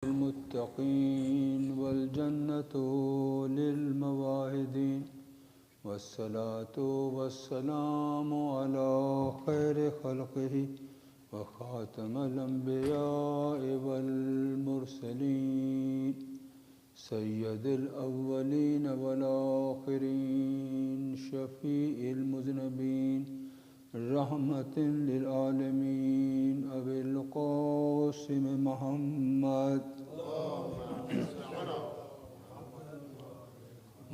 للمتقين والجنة للمواهدين والصلاة والسلام على خير خلقه وخاتم الأنبياء والمرسلين سيد الأولين والآخرين شفيع المذنبين رحمة للعالمين أبي القاسم محمد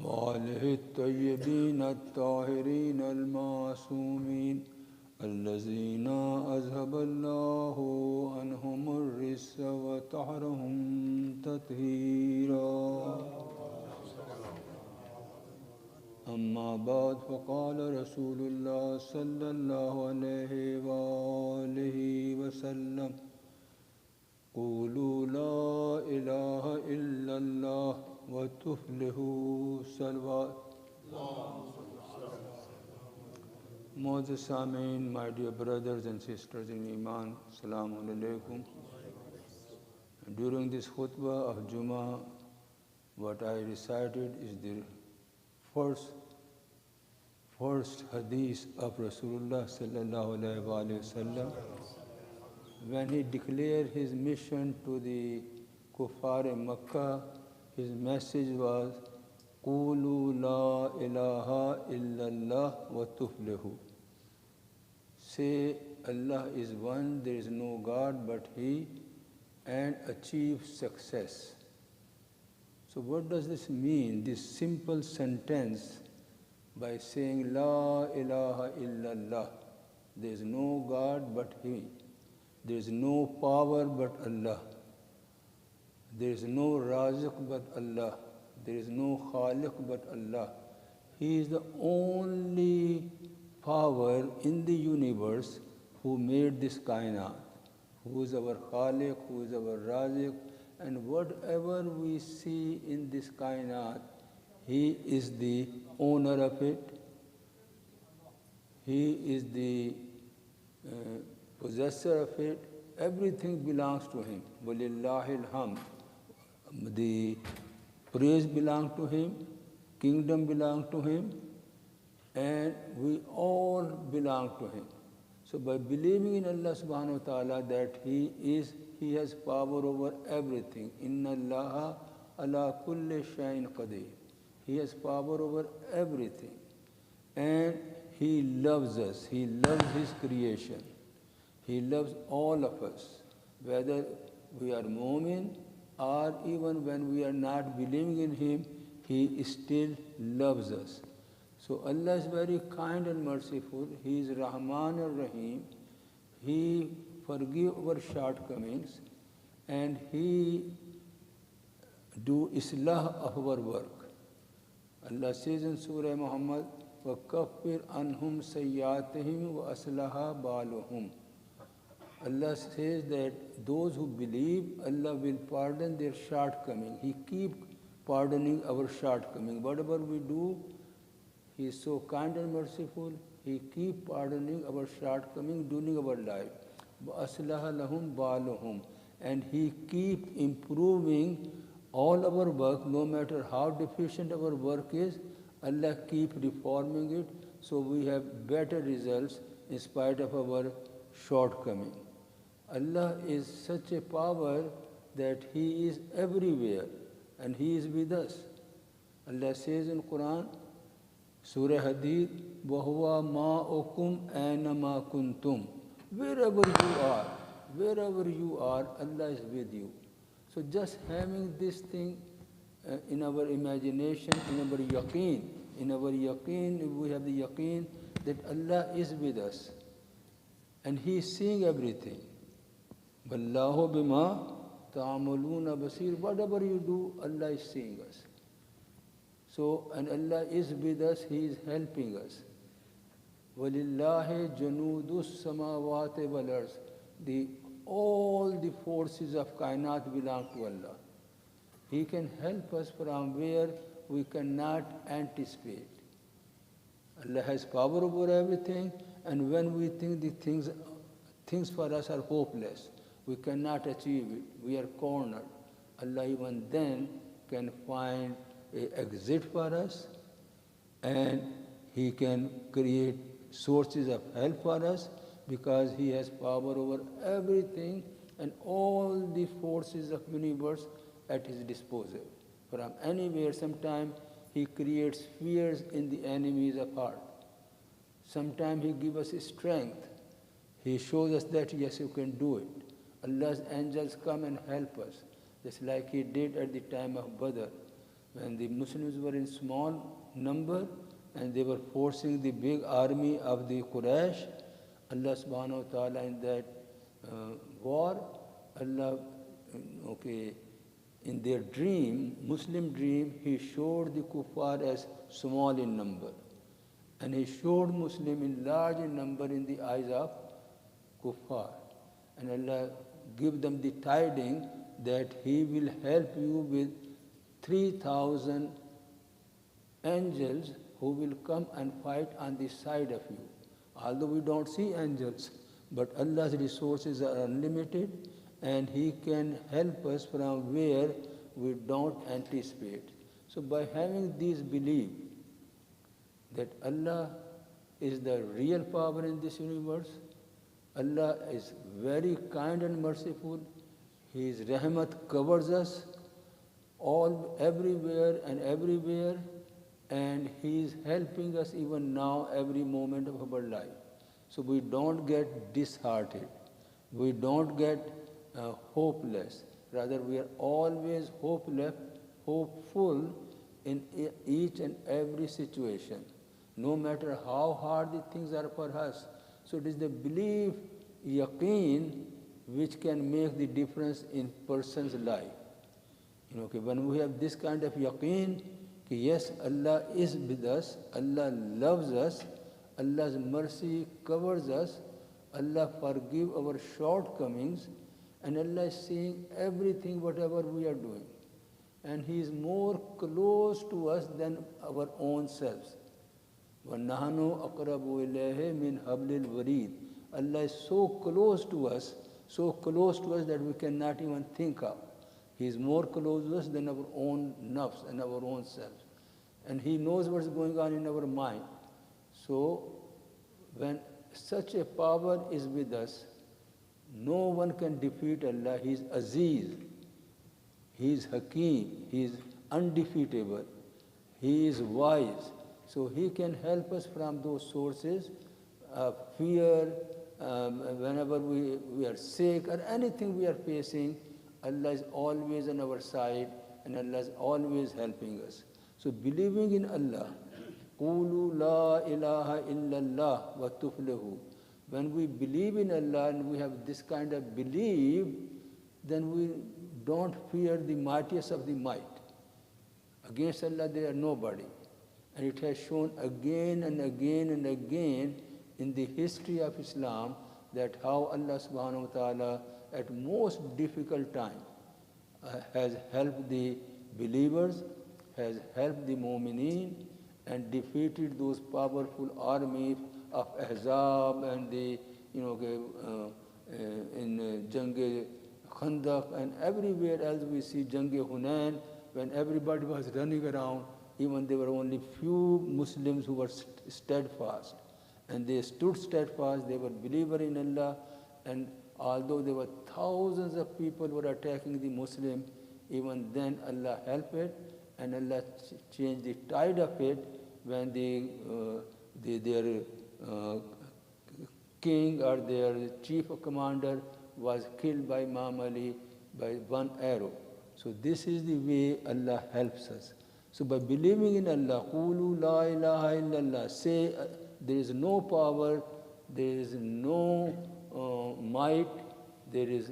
وآله الطيبين الطاهرين المعصومين الذين أذهب الله عنهم الرجس وطهرهم تطهيرا أما بعد فقال رسول الله صلى الله عليه وآله وسلم قولوا لا إله إلا الله وتفلحوا صلوات. Moses Samin, my dear brothers and sisters in Iman, Assalamu alaikum. During this khutbah of Jummah, what I recited is the first hadith of Rasulullah sallallahu alaihi wasallam. When he declared his mission to the kuffar in Makkah, his message was, Qulu la ilaha illallah wa tuflihu. Say, Allah is one, there is no God but He, and achieve success. So what does this mean, this simple sentence, by saying La ilaha illallah, there is no God but He, there is no power but Allah, there is no Raziq but Allah, there is no Khaliq but Allah. He is the only power in the universe who made this kainat, who is our Khaliq, who is our Raziq, and whatever we see in this kainat, He is the owner of it. He is the possessor of it. Everything belongs to Him. Walillahi alhamd. The praise belongs to Him, kingdom belongs to Him, and we all belong to Him. So by believing in Allah subhanahu wa ta'ala that He has power over everything. Inna Allaha ala kulli shayin qadir. He has power over everything. And He loves us. He loves His creation. He loves all of us. Whether we are mu'min or even when we are not believing in Him, He still loves us. So Allah is very kind and merciful. He is Rahman ar-Rahim. He forgives our shortcomings and He do islah of our work. Allah says in Surah Muhammad, وَكَفِّرْ عَنْهُمْ سَيِّئَاتِهِمْ وَأَصْلَحَ بَالُهُمْ. Allah says that those who believe, Allah will pardon their shortcoming. He keeps pardoning our shortcoming. Whatever we do, He is so kind and merciful. He keeps pardoning our shortcoming during our life. وَأَصْلَحَ لَهُمْ بَالُهُمْ. And He keeps improving all our work, no matter how deficient our work is, Allah keeps reforming it, so we have better results in spite of our shortcoming. Allah is such a power that He is everywhere and He is with us. Allah says in Quran, Surah Hadid, وَهُوَ مَاءُكُمْ أَيْنَمَا كُنْتُمْ. Wherever you are, Allah is with you. So just having this thing in our imagination, in our yaqeen, we have the yaqeen that Allah is with us and He is seeing everything. وَاللَّهُ بِمَا تَعْمَلُونَ بَصِيرٌ. Whatever you do, Allah is seeing us. So, and Allah is with us, He is helping us. وَلِلَّهِ جُنُودُ السَّمَاوَاتِ وَالْأَرْضِ. All the forces of kainat belong to Allah. He can help us from where we cannot anticipate. Allah has power over everything, and when we think the things for us are hopeless, we cannot achieve it, we are cornered. Allah even then can find an exit for us, and He can create sources of help for us, because He has power over everything and all the forces of universe at His disposal. From anywhere, sometimes He creates fears in the enemies of heart. Sometimes He gives us strength. He shows us that, yes, you can do it. Allah's angels come and help us, just like He did at the time of Badr, when the Muslims were in small number and they were forcing the big army of the Quraysh. Allah subhanahu wa ta'ala in that war, Allah, in their dream, Muslim dream, He showed the kuffar as small in number. And He showed Muslim in large in number in the eyes of kuffar. And Allah give them the tiding that He will help you with 3,000 angels who will come and fight on the side of you. Although we don't see angels, but Allah's resources are unlimited, and He can help us from where we don't anticipate. So by having this belief that Allah is the real power in this universe, Allah is very kind and merciful, His rahmat covers us all everywhere and everywhere, and He is helping us even now every moment of our life. So we don't get disheartened, we don't get hopeless. Rather, we are always hopeful in each and every situation, no matter how hard the things are for us. So it is the belief, yaqeen, which can make the difference in person's life. When we have this kind of yaqeen, yes, Allah is with us, Allah loves us, Allah's mercy covers us, Allah forgive our shortcomings, and Allah is seeing everything, whatever we are doing. And He is more close to us than our own selves. وَنَحْنُ أَقْرَبُ إِلَيْهِ مِنْ حَبْلِ الْوَرِيدِ. Allah is so close to us that we cannot even think of. He is more close to us than our own nafs and our own selves. And He knows what's going on in our mind. So, when such a power is with us, no one can defeat Allah. He is Aziz, He is Hakeem, He is undefeatable, He is wise. So He can help us from those sources of fear, whenever we are sick or anything we are facing. Allah is always on our side, and Allah is always helping us. So believing in Allah, قُولُوا لَا إِلَهَ إِلَّا اللَّهُ وَتُفْلِحُوا. When we believe in Allah and we have this kind of belief, then we don't fear the mightiest of the might. Against Allah there are nobody. And it has shown again and again and again in the history of Islam that how Allah subhanahu wa ta'ala at most difficult time has helped the believers, has helped the mu'mineen, and defeated those powerful armies of Ahzab and the, in Jang-e Khandaq and everywhere else we see Jang-e Hunain, when everybody was running around, even there were only few Muslims who were steadfast. And they stood steadfast, they were believers in Allah, and although there were thousands of people who were attacking the Muslim, even then Allah helped it, and Allah changed the tide of it when their king or their chief commander was killed by Imam Ali by one arrow. So this is the way Allah helps us. So by believing in Allah, قُولُوا لَا إِلَهَ إِلَّا اللَّهِ, say there is no power, there is no might, there is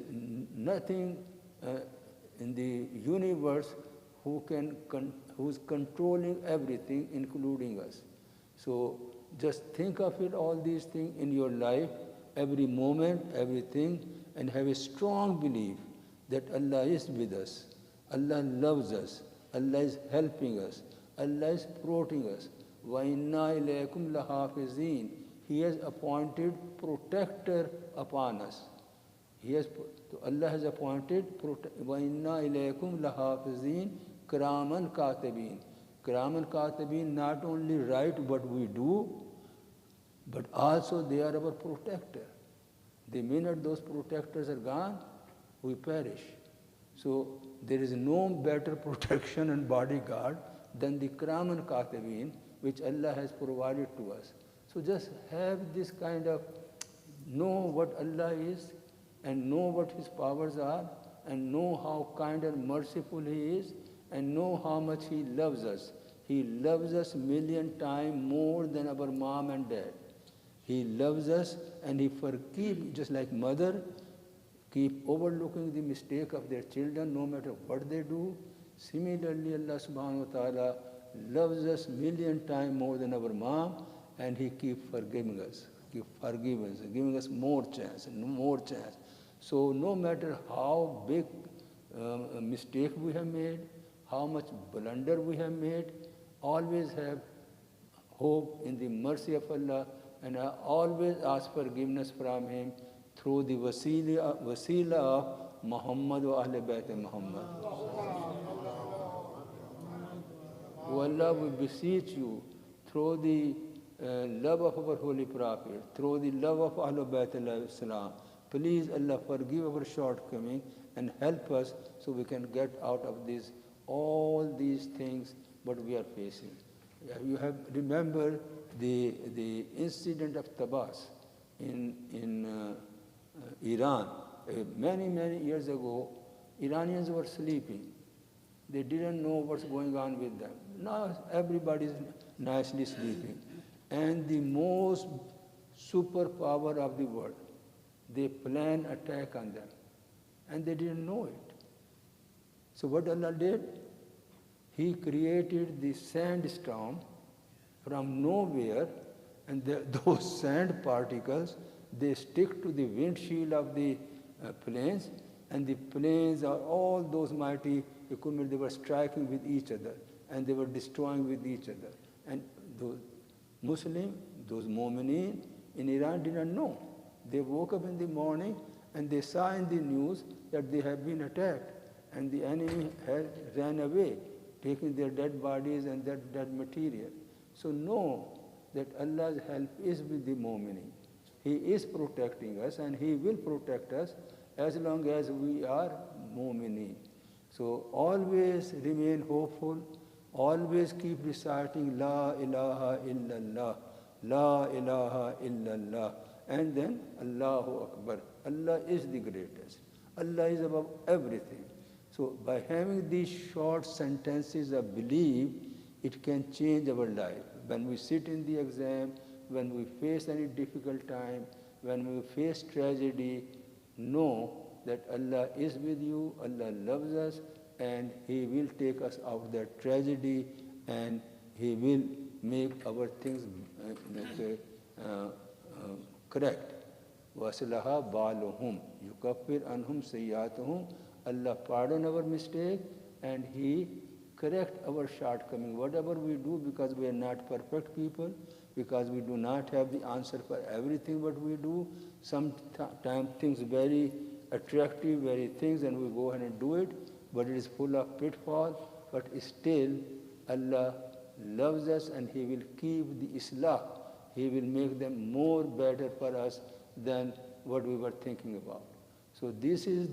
nothing in the universe who is controlling everything, including us. So just think of it, all these things in your life, every moment, everything, and have a strong belief that Allah is with us, Allah loves us, Allah is helping us, Allah is protecting us. وَإِنَّا إِلَيْكُمْ لَحَافِظِينَ. He has appointed protector upon us. So Allah has appointed, وَإِنَّا إِلَيْكُمْ لَحَافِظِينَ كِرَامًا كَاتِبِينَ. Kiraman Katibin not only write what we do, but also they are our protector. The minute those protectors are gone, we perish. So there is no better protection and bodyguard than the Kiraman Katibin, which Allah has provided to us. So just have this kind of know what Allah is and know what His powers are and know how kind and merciful He is and know how much He loves us. He loves us million times more than our mom and dad. He loves us and He forgives, just like mother keep overlooking the mistake of their children no matter what they do. Similarly, Allah subhanahu wa ta'ala loves us million times more than our mom, and He keeps forgiving us, giving us more chance and more chance. So no matter how big mistake we have made, how much blunder we have made, always have hope in the mercy of Allah, and I always ask forgiveness from Him through the wasila of Muhammad wa Ahl Bayt Muhammad. O Allah, we beseech You through the love of our Holy Prophet, through the love of Ahl Bayt al-Islam, please Allah forgive our shortcoming and help us so we can get out of all these things what we are facing. You have remember the incident of Tabas in Iran. Many years ago, Iranians were sleeping. They didn't know what's going on with them. Now everybody is nicely sleeping. And the most superpower of the world, they plan attack on them. And they didn't know it. So what Allah did? He created the sandstorm from nowhere, and those sand particles, they stick to the windshield of the planes, and the planes are all those mighty equipment, they were striking with each other, and they were destroying with each other. And those Muslims, those Mu'mineen in Iran didn't know. They woke up in the morning and they saw in the news that they have been attacked, and the enemy had ran away, taking their dead bodies and their dead material. So know that Allah's help is with the Mu'mineen. He is protecting us and He will protect us as long as we are Mu'mineen. So always remain hopeful, always keep reciting La ilaha illallah, La ilaha illallah, and then Allahu Akbar. Allah is the greatest. Allah is above everything. So by having these short sentences of belief, it can change our life. When we sit in the exam, when we face any difficult time, when we face tragedy, know that Allah is with you, Allah loves us, and He will take us out of that tragedy, and He will make our things correct. وَأَصْلَحَ بَالُهُمْ يُكَفِّرْ عَنْهُمْ سَيِّئَاتِهِمْ. Allah pardon our mistake and He correct our shortcoming. Whatever we do, because we are not perfect people, because we do not have the answer for everything what we do, sometimes things very attractive, very things, and we go ahead and do it, but it is full of pitfall. But still, Allah loves us and He will keep the islah. He will make them more better for us than what we were thinking about. So this is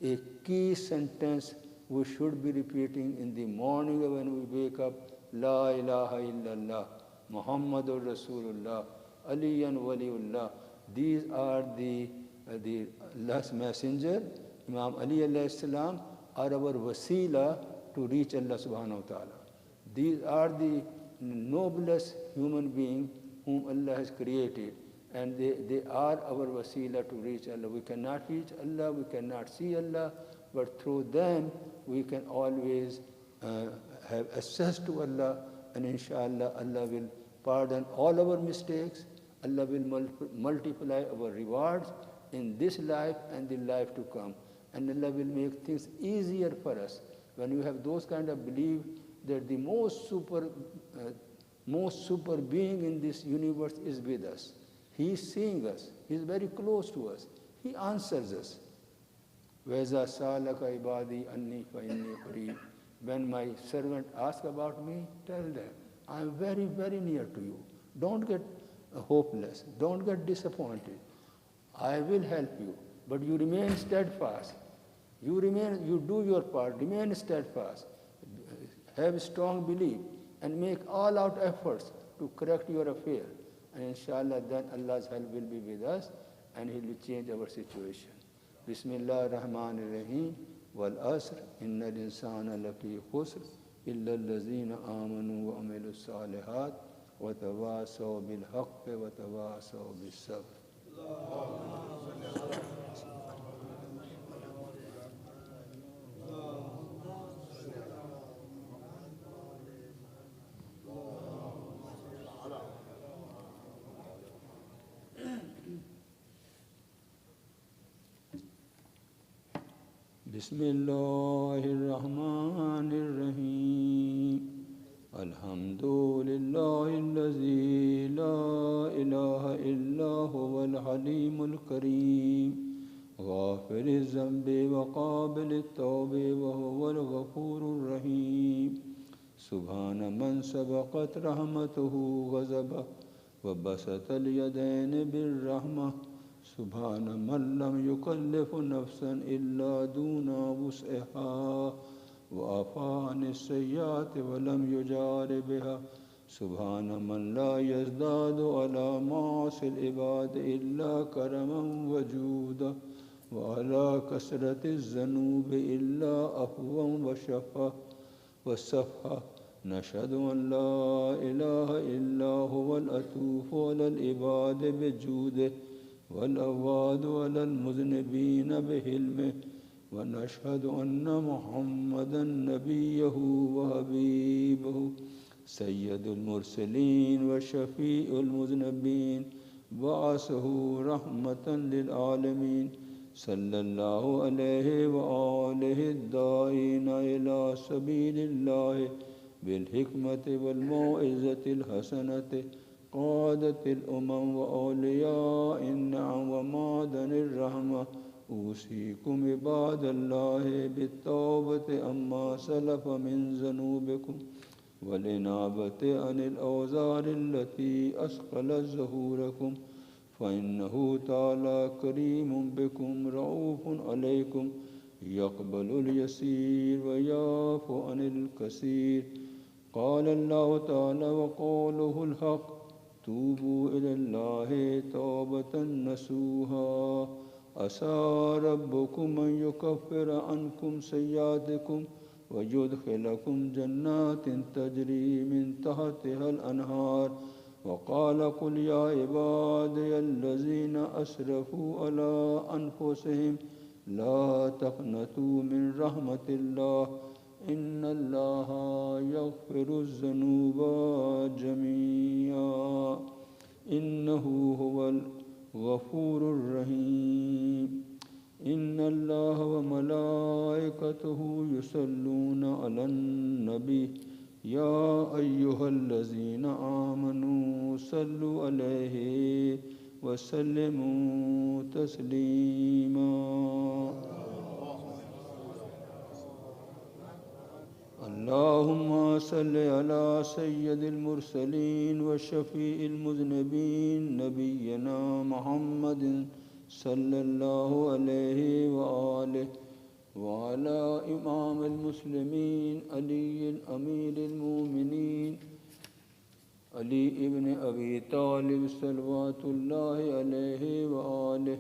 a key sentence we should be repeating in the morning when we wake up. La ilaha illallah, Muhammadur Rasulullah, Aliyan Waliullah. These are the Allah's messenger, Imam Ali alayhi salam, are our wasila to reach Allah subhanahu wa ta'ala. These are the noblest human beings whom Allah has created, and they are our wasila to reach Allah. We cannot reach Allah, we cannot see Allah, but through them we can always have access to Allah, and inshallah Allah will pardon all our mistakes. Allah will multiply our rewards in this life and the life to come, and Allah will make things easier for us. When you have those kind of belief that the most super being in this universe is with us. He is seeing us. He is very close to us. He answers us. وَإِذَا سَأَلَكَ عِبَادِي أَنِّي فَإِنِّي قَرِيبٌ. When my servant asks about me, tell them, I am very, very near to you. Don't get hopeless. Don't get disappointed. I will help you, but you remain steadfast. You do your part, remain steadfast. Have strong belief and make all out efforts to correct your affair. And inshallah, then Allah's help will be with us and He will change our situation. Bismillah ar-Rahman ar-Rahim. Wal-Asr. Inna al-insana lafi khusr. Illa al-lazina amanu wa amilu salihat. Wa tawasaw bil-haqqi wa tawasaw bil-sabr. Bismillahirrahmanirrahim. Alhamdulillahillazi la ilaha illa huwal halimul kareem. Ghafiriz zambi wa qabilit tawbi wa huwal ghafurur rahim. Subhana man sabaqat rahmatuhu ghazaba wa basatal yadayn bir rahmah. سبحان من لم يكلف نفسا إلا دون وسعها وعفى عن السيئات ولم يجار بها سبحان من لا يزداد على معاصي العباد إلا كرما وجودا وعلى كثرة الذنوب إلا عفوا وشفا والصفحة نشهد أن لا إله إلا هو الأتوف على العباد بجوده والأواد على المذنبين بحلمه ونشهد أن محمدا نبيه وحبيبه سيد المرسلين وشفيع المذنبين بعثه رحمة للعالمين صلى الله عليه وآله الداعين إلى سبيل الله بالحكمة والموعظة الحسنة قادة الأمم وأولياء النعم ومعدن الرحمة أوصيكم عباد الله بالتوبة عما سلف من ذنوبكم والإنابة عن الأوزار التي أثقلت ظهوركم فإنه تعالى كريم بكم رؤوف عليكم يقبل اليسير ويعفو عن الكثير قال الله تعالى وقوله الحق توبوا إلى الله توبة نصوحا عسى ربكم أن يكفر عنكم سيئاتكم ويدخلكم جنات تجري من تحتها الأنهار وقال قل يا عبادي الذين أسرفوا على أنفسهم لا تقنطوا من رحمة الله إن الله يغفر الذنوب جميعا إنه هو الغفور الرحيم إن الله وملائكته يصلون على النبي يا أيها الذين آمنوا صلوا عليه وسلموا تسليما اللهم صل على سيد المرسلين وشفيع المذنبين نبينا محمد صلى الله عليه وآله وعلى إمام المسلمين علي أمير المؤمنين علي ابن أبي طالب صلوات الله عليه وآله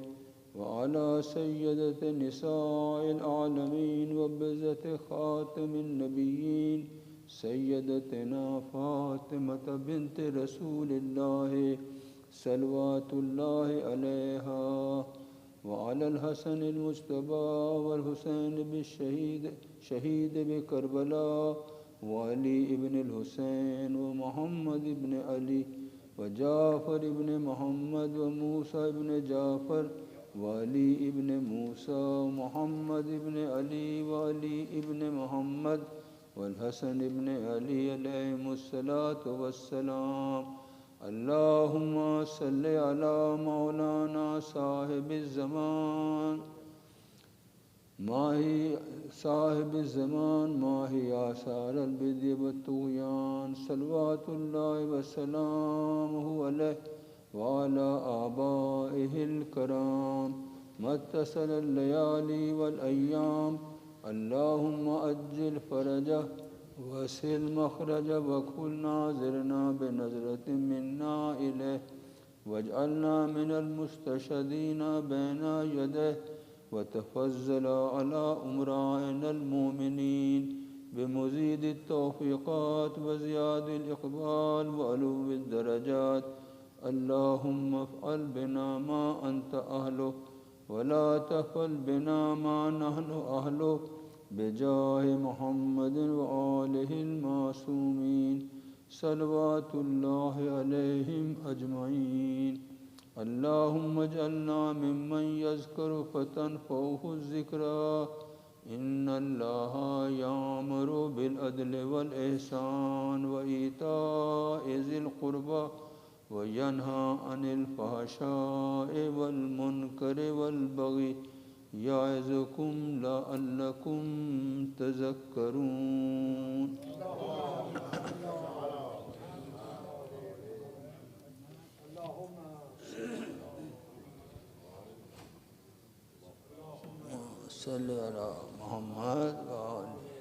وعلى سيدة نساء العالمين وبزة خاتم النبيين سيدتنا فاطمة بنت رسول الله صلوات الله عليها وعلى الحسن المجتبى والحسين بالشهيد شهيد بكربلاء وعلي ابن الحسين ومحمد بن علي وجعفر بن محمد وموسى بن جعفر وعلي ابن موسى ومحمد بن علي وعلي ابن محمد والحسن بن علي عليهم الصلاة والسلام اللهم صل على مولانا صاحب الزمان ماهي صاحب الزمان ماهي آثار البدع والطغيان صلوات الله وسلامه عليه وعلى آبائه الكرام ما اتصل الليالي والأيام اللهم أجل فرجه وسل مخرجه وكن ناظرنا بنظرة منا إليه واجعلنا من المستشهدين بين يديه وتفضل على أمرائنا المؤمنين بمزيد التوفيقات وزياد الإقبال وعلو الدرجات اللهم افعل بنا ما أنت أهله ولا تفعل بنا ما نحن أهله بجاه محمد وآله المعصومين صلوات الله عليهم أجمعين اللهم اجعلنا ممن يذكر فتنفعه الذكرى إن الله يأمر بالعدل والإحسان وإيتاء ذي القربى وينهى عن الفحشاء والمنكر والبغي يعظكم لعلكم تذكرون صل على محمد وآله